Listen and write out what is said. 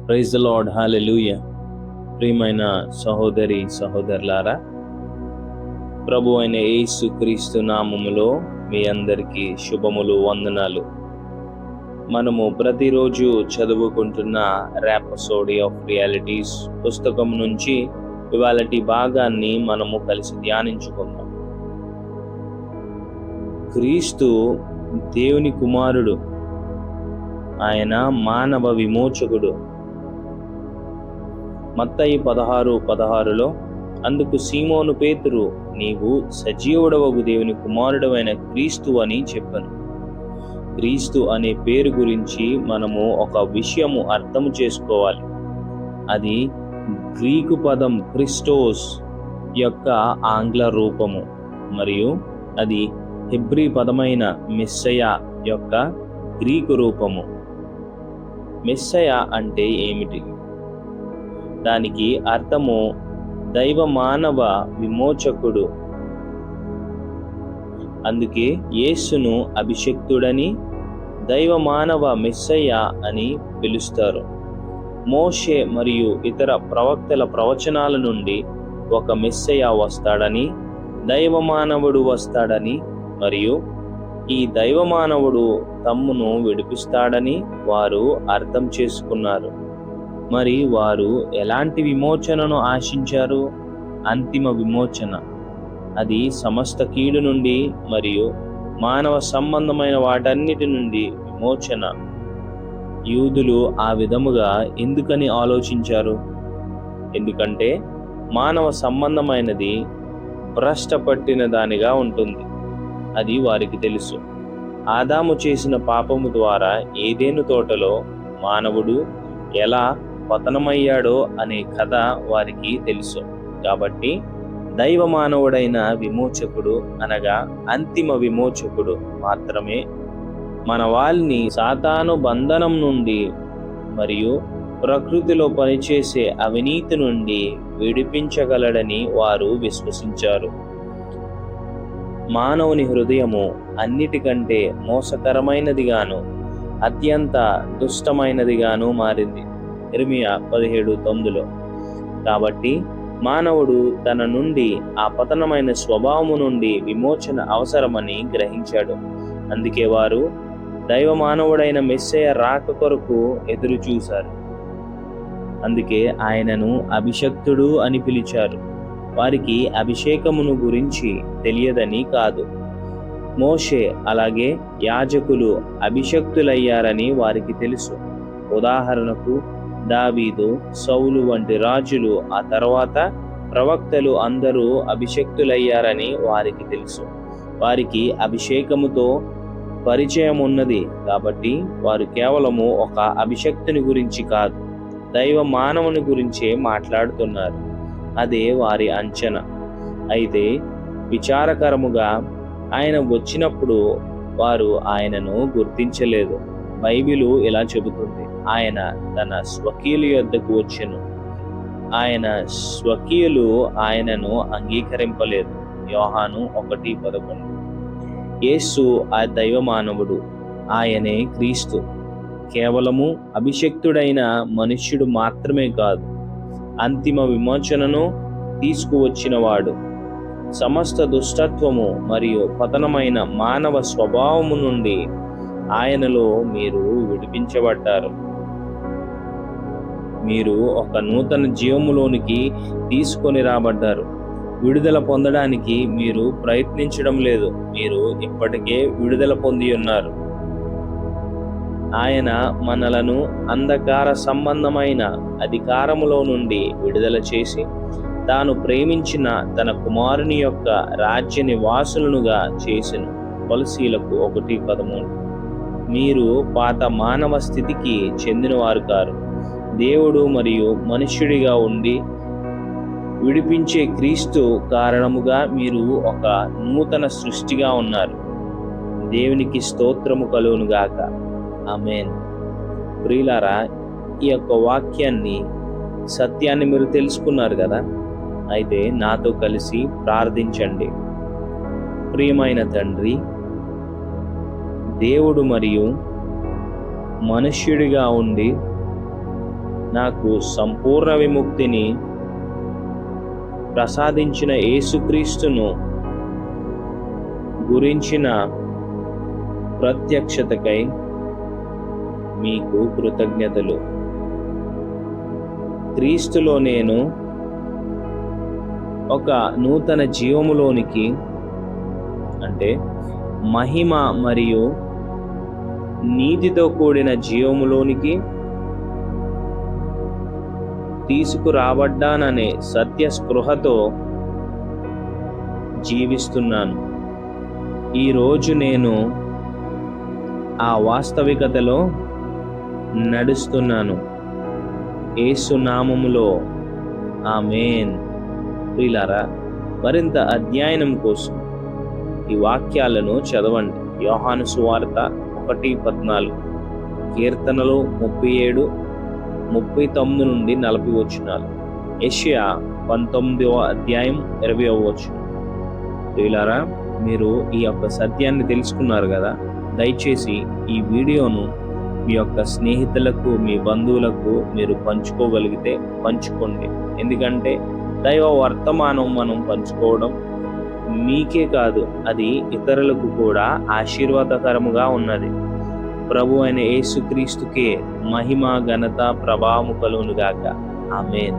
Praise the lord, హల్లెలూయా. ప్రియమైన సహోదరి సహోదరులారా, ప్రభు అయిన యేసు క్రీస్తు నామములో మీ అందరికీ శుభములు, వందనాలు. మనము ప్రతిరోజు చదువుకుంటున్న ర్యాపసోడీ ఆఫ్ రియాలిటీస్ పుస్తకం నుంచి ఇవాళటి భాగాన్ని మనము కలిసి ధ్యానించుకుందాం. క్రీస్తు దేవుని కుమారుడు, ఆయన మానవ విమోచకుడు. మత్తయి 16:16లో అందుకు సీమోను పేతురు, నీవు సజీవుడవగు దేవుని కుమారుడవైన క్రీస్తు అని చెప్పాను. క్రీస్తు అనే పేరు గురించి మనము ఒక విషయము అర్థం చేసుకోవాలి. అది గ్రీకు పదం క్రిస్టోస్ యొక్క ఆంగ్ల రూపము, మరియు అది హెబ్రీ పదమైన మెస్సయా యొక్క గ్రీకు రూపము. మెస్సయా అంటే ఏమిటి? దానికి అర్థము దైవ మానవ విమోచకుడు. అందుకే యేసును అభిషిక్తుడని, దైవ మానవ మెస్సయ్య అని పిలుస్తారు. మోషే మరియు ఇతర ప్రవక్తల ప్రవచనాల నుండి ఒక మెస్సయ్య వస్తాడని, దైవ మానవుడు వస్తాడని, మరియు ఈ దైవ మానవుడు తమ్మును విడిపిస్తాడని వారు అర్థం చేసుకున్నారు. మరి వారు ఎలాంటి విమోచనను ఆశించారు? అంతిమ విమోచన. అది సమస్త కీడు నుండి మరియు మానవ సంబంధమైన వాటన్నిటి నుండి విమోచన. యూదులు ఆ విధముగా ఎందుకని ఆలోచించారు? ఎందుకంటే మానవ సంబంధమైనది భ్రష్టపట్టిన దానిగా ఉంటుంది. అది వారికి తెలుసు. ఆదాము చేసిన పాపము ద్వారా ఏదెను తోటలో మానవుడు ఎలా పతనమయ్యాడో అనే కథ వారికి తెలుసు. కాబట్టి దైవ మానవుడైన విమోచకుడు అనగా అంతిమ విమోచకుడు మాత్రమే మన వాళ్ళని సాతాను బంధనం నుండి మరియు ప్రకృతిలో పనిచేసే అవినీతి నుండి విడిపించగలడని వారు విశ్వసించారు. మానవుని హృదయము అన్నిటికంటే మోసకరమైనదిగాను అత్యంత దుష్టమైనదిగాను మారింది. ఇర్మియా 17:9. కాబట్టి మానవుడు తన నుండి ఆ పతనమైన స్వభావము నుండి విమోచన అవసరమని గ్రహించాడు. అందుకే వారు దైవ మానవుడైన మెస్సయ్య రాక కొరకు ఎదురు చూశారు. అందుకే ఆయనను అభిషక్తుడు అని పిలిచారు. వారికి అభిషేకమును గురించి తెలియదని కాదు. మోషే అలాగే యాజకులు అభిషక్తులయ్యారని వారికి తెలుసు. ఉదాహరణకు దావీదు, సౌలు వంటి రాజులు, ఆ తర్వాత ప్రవక్తలు అందరూ అభిషక్తులయ్యారని వారికి తెలుసు. వారికి అభిషేకముతో పరిచయం ఉన్నది. కాబట్టి వారు కేవలము ఒక అభిషక్తుని గురించి కాదు, దైవ మానవుని గురించే మాట్లాడుతున్నారు. అదే వారి అంచనా. అయితే విచారకరముగా ఆయన వచ్చినప్పుడు వారు ఆయనను గుర్తించలేదు. బైబిలు ఇలా చెబుతుంది, ఆయన తన స్వకీయుల యొద్దకు వచ్చెను, ఆయన స్వకీయులు ఆయనను అంగీకరింపలేదు. యోహాను 1:11. యేసు ఆ దైవ మానవుడు, ఆయనే క్రీస్తు. కేవలము అభిషక్తుడైన మనుష్యుడు మాత్రమే కాదు, అంతిమ విమోచనను తీసుకువచ్చినవాడు. సమస్త దుష్టత్వము మరియు పతనమైన మానవ స్వభావము నుండి ఆయనలో మీరు విడిపించబడ్డారు. మీరు ఒక నూతన జీవములోనికి తీసుకొని రాబడ్డారు. విడుదల పొందడానికి మీరు ప్రయత్నించడం లేదు, మీరు ఇప్పటికే విడుదల పొంది ఉన్నారు. ఆయన మనలను అంధకార సంబంధమైన అధికారములో నుండి విడుదల చేసి తాను ప్రేమించిన తన కుమారుని యొక్క రాజ్య నివాసులనుగా చేసెను. కొలసీలకు 1:13. మీరు పాత మానవ స్థితికి చెందినవారు కారు. దేవుడు మరియు మనుష్యుడిగా ఉండి విడిపించే క్రీస్తు కారణముగా మీరు ఒక నూతన సృష్టిగా ఉన్నారు. దేవునికి స్తోత్రము కలుగునుగాక. ఆమేన్. ప్రియులారా, ఈ యొక్క వాక్యాన్ని, సత్యాన్ని మీరు తెలుసుకున్నారు కదా. అయితే నాతో కలిసి ప్రార్థించండి. ప్రియమైన తండ్రి, దేవుడు మరియు మనుష్యుడిగా ఉండి నాకు సంపూర్ణ విముక్తిని ప్రసాదించిన యేసుక్రీస్తును గురించిన ప్రత్యక్షతకై మీకు కృతజ్ఞతలు. క్రీస్తులో నేను ఒక నూతన జీవములోనికి, అంటే మహిమ మరియు నీతితో కూడిన జీవములోనికి తీసుకురాబడ్డాననే సత్య స్పృహతో జీవిస్తున్నాను. ఈరోజు నేను ఆ వాస్తవికతలో నడుస్తున్నాను. యేసు నామములో ఆమేన్. ప్రియులారా, మరింత అధ్యయనం కోసం ఈ వాక్యాలను చదవండి. యోహాను సువార్త 1:14, కీర్తనలు 37, 39 నుండి 40 వచనాలు, యెషయా 19వ అధ్యాయం 20వ వచనం. ప్రియులారా, మీరు ఈ యొక్క సత్యాన్ని తెలుసుకున్నారు కదా. దయచేసి ఈ వీడియోను మీ యొక్క స్నేహితులకు, మీ బంధువులకు మీరు పంచుకోగలిగితే పంచుకోండి. ఎందుకంటే దైవ వర్తమానం మనం పంచుకోవడం మీకే కాదు, అది ఇతరులకు కూడా ఆశీర్వాదకరముగా ఉన్నది. ప్రభు అయిన యేసుక్రీస్తుకే మహిమ, ఘనత, ప్రభావము కలుగును గాక. ఆమేన్.